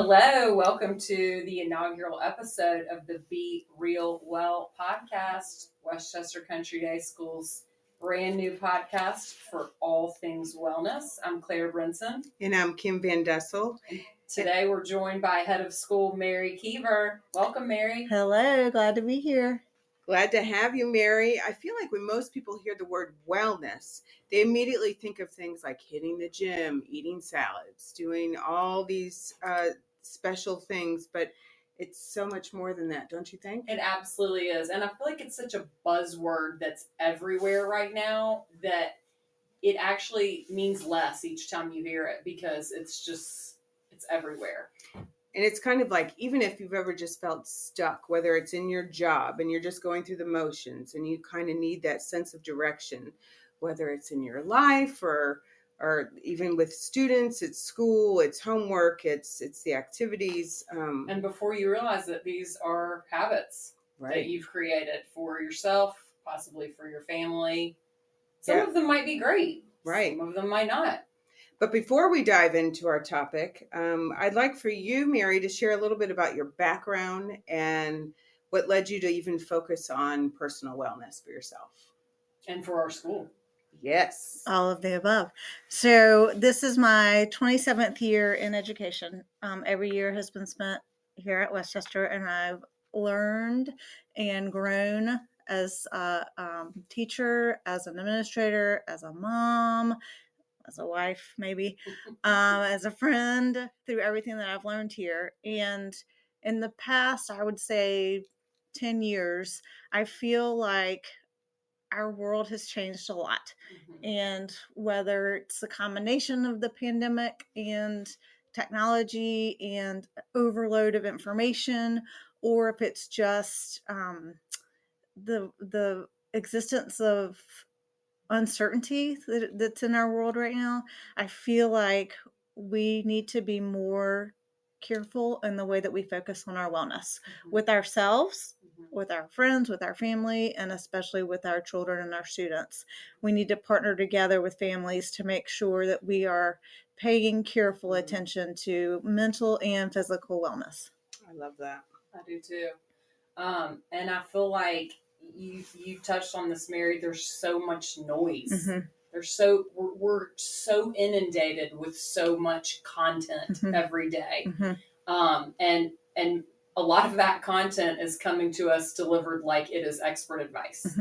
Hello, welcome to the inaugural episode of the Be Real Well podcast, Westchester Country Day School's brand new podcast for all things wellness. I'm Claire Brinson. And I'm Kim Van Dessel. Today we're joined by Head of School, Mary Keever. Welcome, Mary. Hello, glad to be here. Glad to have you, Mary. I feel like when most people hear the word wellness, they immediately think of things like hitting the gym, eating salads, doing all these special things, but it's so much more than that, don't you think? It absolutely is. And I feel like it's such a buzzword that's everywhere right now that it actually means less each time you hear it because it's everywhere. And it's kind of like, even if you've ever just felt stuck, whether it's in your job and you're just going through the motions and you kind of need that sense of direction, whether it's in your life or even with students, it's school, it's homework, it's the activities. And before you realize that these are habits that you've created for yourself, possibly for your family. Some of them might be great. Right. Some of them might not. But before we dive into our topic, I'd like for you, Mary, to share a little bit about your background and what led you to even focus on personal wellness for yourself. And for our school. Yes. All of the above. So this is my 27th year in education. Every year has been spent here at Westchester, and I've learned and grown as a teacher, as an administrator, as a mom, as a wife, maybe, as a friend, through everything that I've learned here. And in the past, I would say 10 years, I feel like our world has changed a lot. Mm-hmm. And whether it's a combination of the pandemic and technology and overload of information, or if it's just the existence of uncertainty that's in our world right now, I feel like we need to be more careful in the way that we focus on our wellness with ourselves, with our friends, with our family, and especially with our children and our students. We need to partner together with families to make sure that we are paying careful attention to mental and physical wellness. I love that. I do too. And I feel like you touched on this, Mary. There's so much noise. Mm-hmm. We're so inundated with so much content every day. Mm-hmm. And a lot of that content is coming to us delivered like it is expert advice,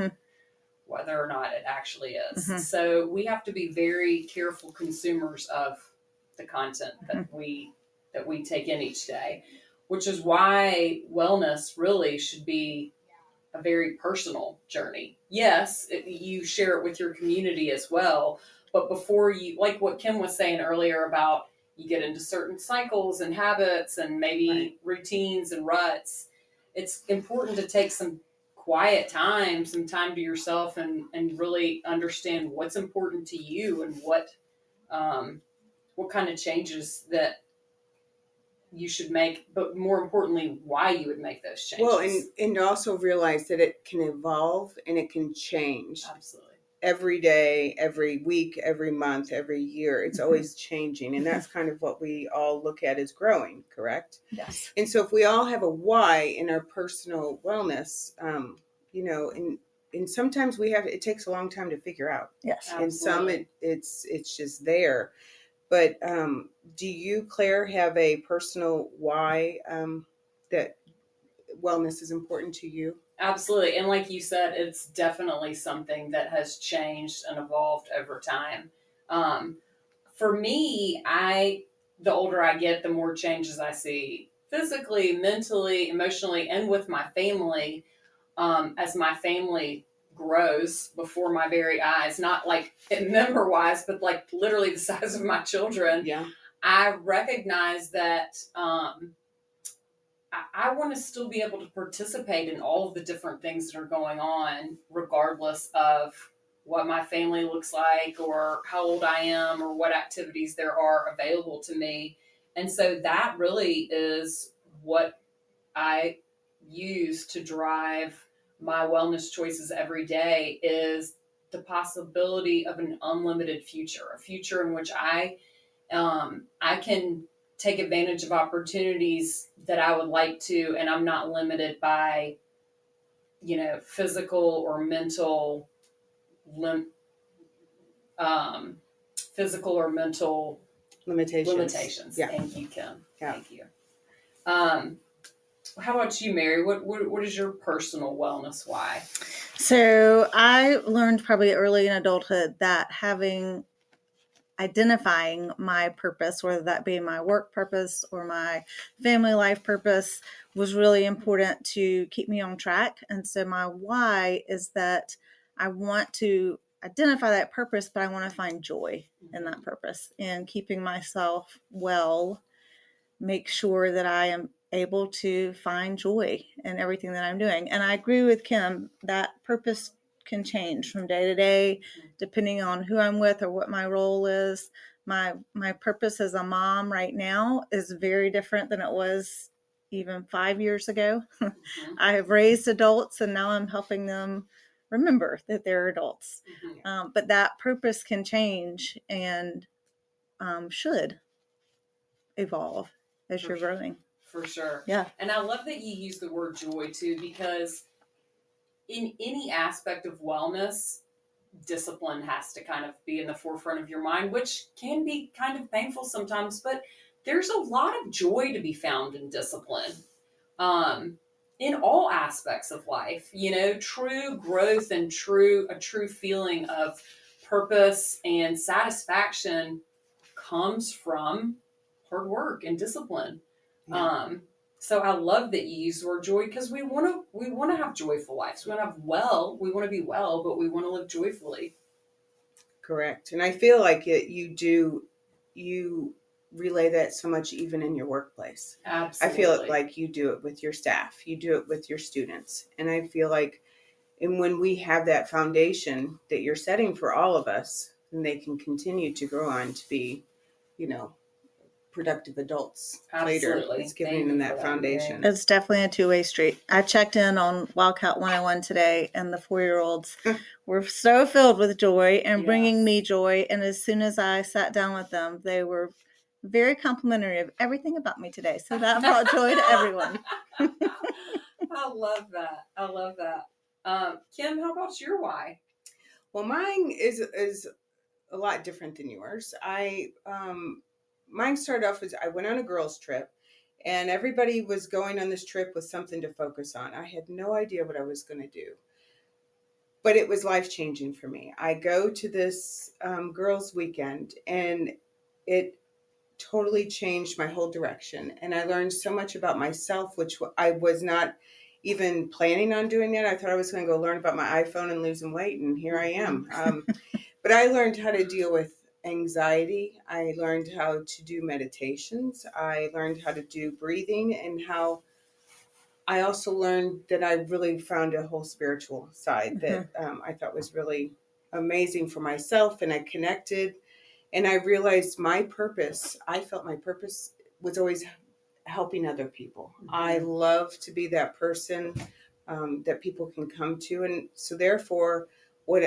whether or not it actually is. Mm-hmm. So we have to be very careful consumers of the content that we take in each day, which is why wellness really should be a very personal journey. Yes, you share it with your community as well, but before you, like what Kim was saying earlier about you get into certain cycles and habits and maybe routines and ruts, it's important to take some quiet time, some time to yourself and really understand what's important to you and what kind of changes that you should make, but more importantly, why you would make those changes. Well, and also realize that it can evolve and it can change. Absolutely. Every day, every week, every month, every year, it's always changing. And that's kind of what we all look at as growing, correct? Yes. And so if we all have a why in our personal wellness, and sometimes it takes a long time to figure out. Yes. And some it's just there. But do you, Claire, have a personal why that wellness is important to you? Absolutely. And like you said, it's definitely something that has changed and evolved over time. For me, the older I get, the more changes I see physically, mentally, emotionally, and with my family as my family grows before my very eyes, not like member wise, but like literally the size of my children. Yeah. I recognize that I want to still be able to participate in all of the different things that are going on, regardless of what my family looks like or how old I am or what activities there are available to me. And so that really is what I use to drive my wellness choices every day, is the possibility of an unlimited future, a future in which I can take advantage of opportunities that I would like to, and I'm not limited by, physical or mental um, physical or mental limitations. Yeah. Thank you, Kim. Yeah. Thank you. How about you, Mary? What is your personal wellness why? So I learned probably early in adulthood that identifying my purpose, whether that be my work purpose or my family life purpose, was really important to keep me on track. And so my why is that I want to identify that purpose, but I want to find joy in that purpose, and keeping myself well, make sure that I am able to find joy in everything that I'm doing. And I agree with Kim that purpose can change from day to day, depending on who I'm with or what my role is. My purpose as a mom right now is very different than it was even 5 years ago. Mm-hmm. I have raised adults, and now I'm helping them remember that they're adults. Mm-hmm. But that purpose can change and should evolve as you're growing. For sure. Yeah. And I love that you use the word joy too, because in any aspect of wellness, discipline has to kind of be in the forefront of your mind, which can be kind of painful sometimes, but there's a lot of joy to be found in discipline. In all aspects of life, true growth and a true feeling of purpose and satisfaction comes from hard work and discipline. Yeah. So I love that you use the word joy, because we want to have joyful lives. We want to be well, but we want to live joyfully. Correct. And I feel like you relay that so much even in your workplace. Absolutely. I feel it like you do it with your staff, you do it with your students. And I feel like, and when we have that foundation that you're setting for all of us, then they can continue to grow on to be, productive adults later. Absolutely. It's giving them that foundation. It's definitely a two-way street. I checked in on Wildcat 101 today, and the 4-year-olds were so filled with joy and bringing me joy. And as soon as I sat down with them, they were very complimentary of everything about me today. So that brought joy to everyone. I love that. Kim, how about your why? Well, mine is a lot different than yours. Mine started off as I went on a girls' trip, and everybody was going on this trip with something to focus on. I had no idea what I was going to do, but it was life-changing for me. I go to this girls' weekend, and it totally changed my whole direction. And I learned so much about myself, which I was not even planning on doing that. I thought I was going to go learn about my iPhone and losing weight, and here I am. But I learned how to deal with anxiety. I learned how to do meditations. I learned how to do breathing, and how I also learned that I really found a whole spiritual side that I thought was really amazing for myself, and I connected, and I realized my purpose. I felt my purpose was always helping other people. I love to be that person that people can come to, and so therefore,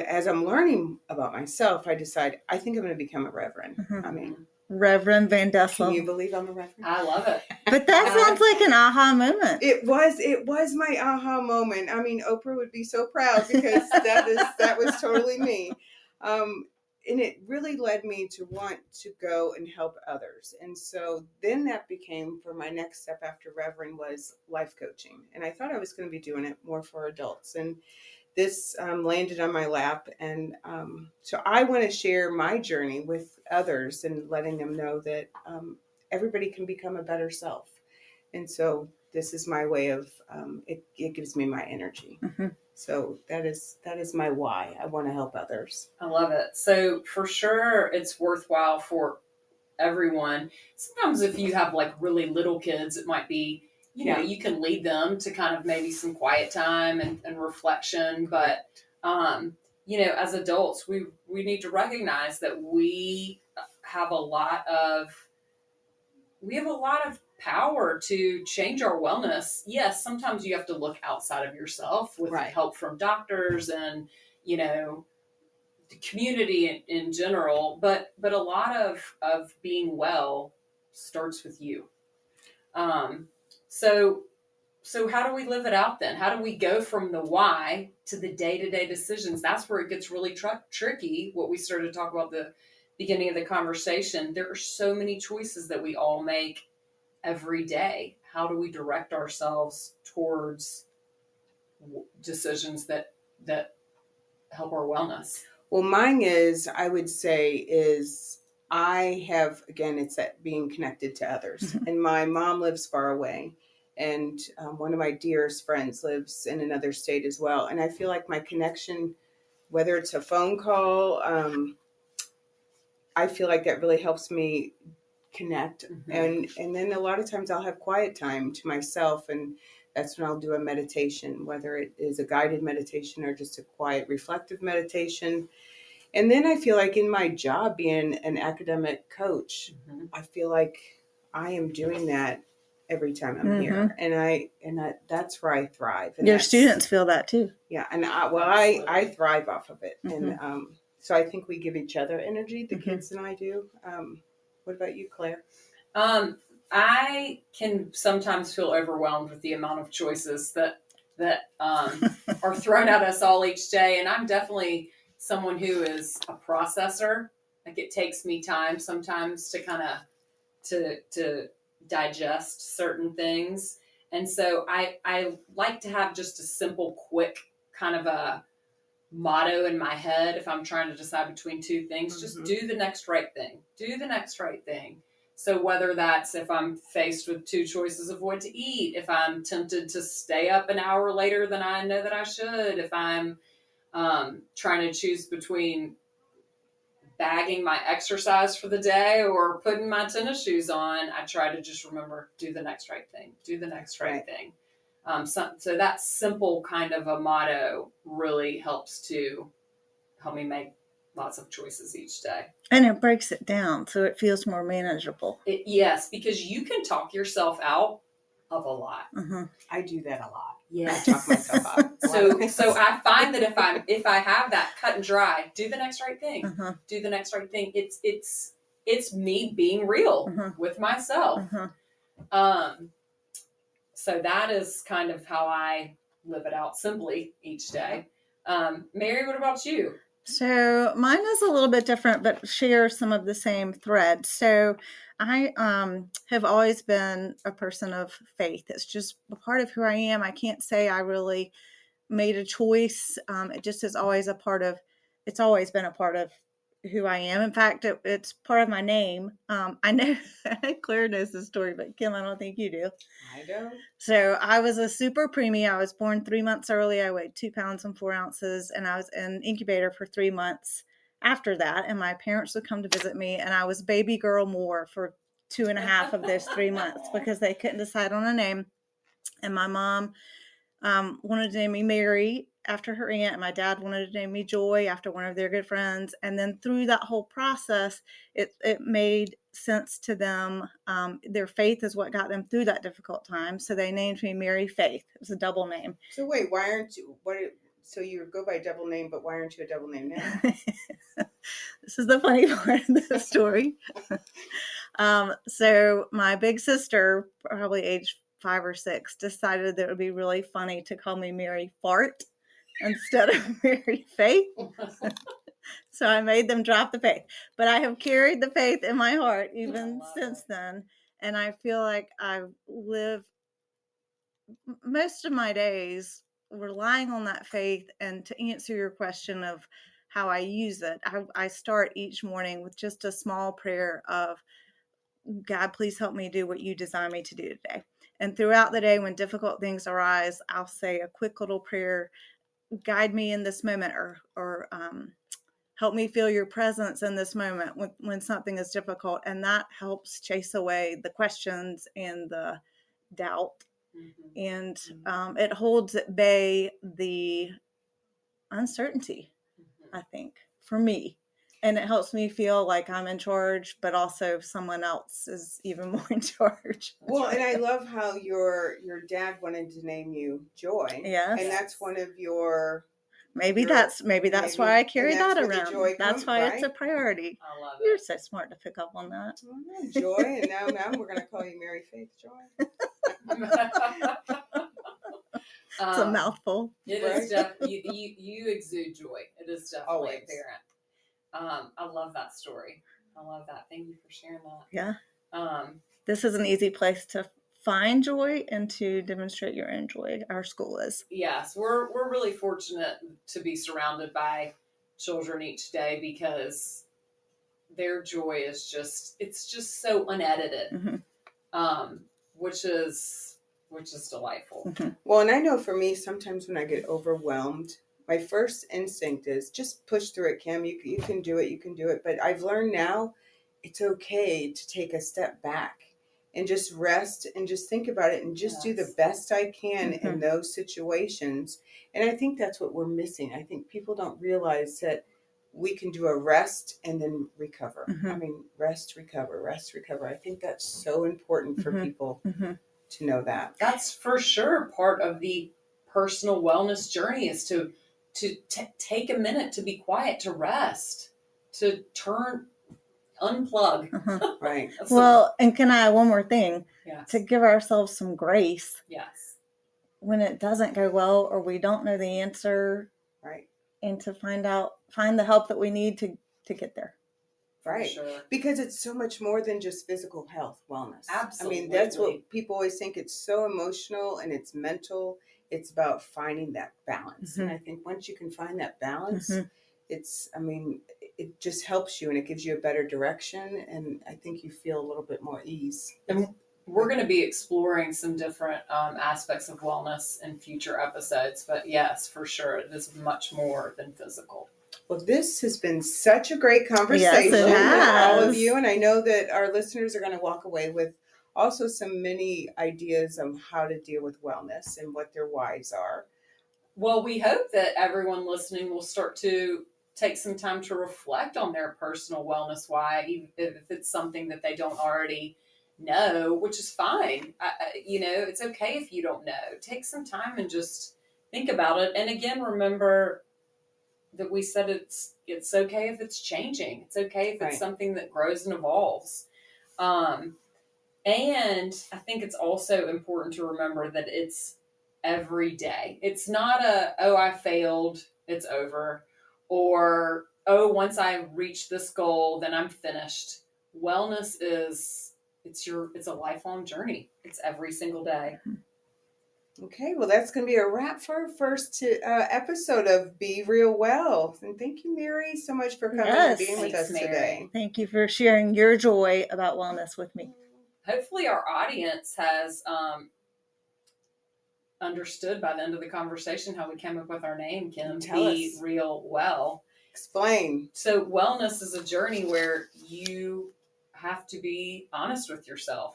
as I'm learning about myself, I decide I think I'm going to become a reverend. I mean, Reverend Van Dessel. Can you believe I'm a reverend? I love it. But that sounds like an aha moment. It was my aha moment. I mean, Oprah would be so proud, because that was totally me. And it really led me to want to go and help others. And so then that became, for my next step after Reverend, was life coaching. And I thought I was going to be doing it more for adults. And this landed on my lap. And so I want to share my journey with others, and letting them know that everybody can become a better self. And so this is my way of, it gives me my energy. So that is my why. I want to help others. I love it. So for sure, it's worthwhile for everyone. Sometimes if you have like really little kids, it might be, you can lead them to kind of maybe some quiet time and reflection. But, as adults, we need to recognize that we have a lot of power to change our wellness. Yes, sometimes you have to look outside of yourself with help from doctors and, the community in general. But a lot of being well starts with you. So how do we live it out then? How do we go from the why to the day-to-day decisions? That's where it gets really tricky. What we started to talk about at the beginning of the conversation. There are so many choices that we all make every day. How do we direct ourselves towards decisions that help our wellness? Well, mine is, I would say, is I have, again, it's that being connected to others. And my mom lives far away. And one of my dearest friends lives in another state as well. And I feel like my connection, whether it's a phone call, I feel like that really helps me connect. And then a lot of times I'll have quiet time to myself, and that's when I'll do a meditation, whether it is a guided meditation or just a quiet reflective meditation. And then I feel like in my job, being an academic coach, I feel like I am doing that every time I'm here, and I that's where I thrive. And your students feel that too. Yeah, and I thrive off of it, and so I think we give each other energy. The kids and I do. What about you, Claire? I can sometimes feel overwhelmed with the amount of choices that are thrown at us all each day, and I'm definitely someone who is a processor. Like, it takes me time sometimes to kind of to digest certain things, and so I like to have just a simple, quick kind of a motto in my head if I'm trying to decide between two things. Just do the next right thing. Do the next right thing. So whether that's if I'm faced with two choices of what to eat, if I'm tempted to stay up an hour later than I know that I should, if I'm trying to choose between bagging my exercise for the day or putting my tennis shoes on, I try to just remember, do the next right thing. Do the next right thing. So that simple kind of a motto really helps to help me make lots of choices each day. And it breaks it down so it feels more manageable. Yes, because you can talk yourself out of a lot. I do that a lot. Yeah, I talk myself out. So I find that if I have that cut and dry, do the next right thing. Do the next right thing. It's me being real with myself. So that is kind of how I live it out simply each day. Mary, what about you? So mine is a little bit different, but shares some of the same thread. So I have always been a person of faith. It's just a part of who I am. I can't say I really made a choice. It just is always a part of, it's always been a part of who I am. In fact, it's part of my name. I know Claire knows the story, but Kim, I don't think you do. I don't. So I was a super preemie. I was born 3 months early. I weighed 2 pounds and 4 ounces, and I was in incubator for 3 months after that. And my parents would come to visit me, and I was baby girl Moore for 2.5 of those 3 months because they couldn't decide on a name. And my mom wanted to name me Mary after her aunt, and my dad wanted to name me Joy after one of their good friends. And then through that whole process, it made sense to them. Their faith is what got them through that difficult time. So they named me Mary Faith. It was a double name. So wait, why aren't you, so you go by double name, but why aren't you a double name now? This is the funny part of the story. So my big sister, probably age 5 or 6, decided that it would be really funny to call me Mary Fart instead of Mary Faith. So I made them drop the faith. But I have carried the faith in my heart even since then. And I feel like I've lived most of my days relying on that faith. And to answer your question of how I use it, I start each morning with just a small prayer of, God, please help me do what you designed me to do today. And throughout the day, when difficult things arise, I'll say a quick little prayer, guide me in this moment, or help me feel your presence in this moment when something is difficult. And that helps chase away the questions and the doubt. And it holds at bay the uncertainty, I think, for me. And it helps me feel like I'm in charge, but also someone else is even more in charge. Well, and I love how your dad wanted to name you Joy. Yes. And that's one of your Maybe You're- that's why I carry and that's that where the around. joy That's comes, why it's a right? priority. I love You're it. so smart to pick up on that. Oh, joy, and now we're going to call you Mary Faith Joy. It's a mouthful. It Right? is definitely you exude joy. It is definitely Always. apparent. I love that story. I love that. Thank you for sharing that. Yeah. This is an easy place to find joy and to demonstrate your own joy. Our school is. Yes, we're really fortunate to be surrounded by children each day because their joy is just so unedited, which is delightful. Well, and I know for me, sometimes when I get overwhelmed, my first instinct is just push through it, Kim. You can do it. You can do it. But I've learned now it's okay to take a step back and just rest and just think about it and just do the best I can in those situations. And I think that's what we're missing. I think people don't realize that we can do a rest and then recover. I mean, rest, recover, rest, recover. I think that's so important for people to know that. That's for sure part of the personal wellness journey is to take a minute to be quiet, to rest, to unplug. Right. Well, and can I add one more thing? Yes. To give ourselves some grace. Yes. When it doesn't go well or we don't know the answer. Right. And to find the help that we need to get there. Right. Sure. Because it's so much more than just physical health, wellness. Absolutely. I mean, that's what people always think. It's so emotional and it's mental. It's about finding that balance. And I think once you can find that balance, it just helps you and it gives you a better direction. And I think you feel a little bit more ease. And we're going to be exploring some different aspects of wellness in future episodes. But yes, for sure, it is much more than physical. Well, this has been such a great conversation with all of you. And I know that our listeners are going to walk away with also some many ideas on how to deal with wellness and what their whys are. Well, we hope that everyone listening will start to take some time to reflect on their personal wellness why, even if it's something that they don't already know, which is fine. It's okay if you don't know. Take some time and just think about it. And again, remember that we said it's okay if it's changing. It's okay if it's something that grows and evolves. And I think it's also important to remember that it's every day. It's not I failed, it's over. Or, once I reach this goal, then I'm finished. Wellness it's a lifelong journey. It's every single day. Okay, well, that's going to be a wrap for our first episode of Be Real Well. And thank you, Mary, so much for coming and being with us today. Thank you for sharing your joy about wellness with me. Hopefully our audience has understood by the end of the conversation how we came up with our name, Kim. Be Real Well. Explain. So wellness is a journey where you have to be honest with yourself.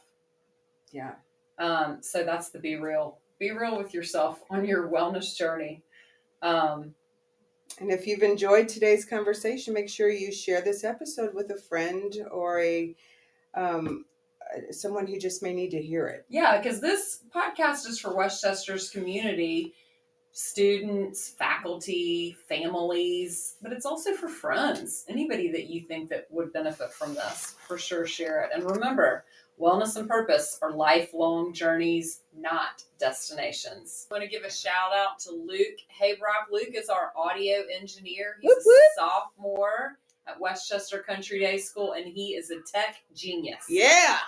Yeah. So that's the Be Real. Be real with yourself on your wellness journey. And if you've enjoyed today's conversation, make sure you share this episode with a friend or someone who just may need to hear it. Yeah, because this podcast is for Westchester's community, students, faculty, families, but it's also for friends. Anybody that you think that would benefit from this, for sure share it. And remember, wellness and purpose are lifelong journeys, not destinations. I want to give a shout out to Luke Haybrock. Luke is our audio engineer. He's a sophomore at Westchester Country Day School, and he is a tech genius. Yeah.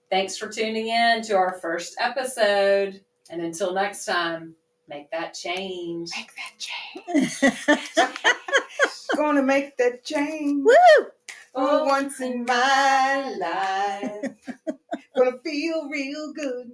Thanks for tuning in to our first episode. And until next time, make that change. Make that change. Gonna make that change. Woo! For once in my life. Gonna feel real good.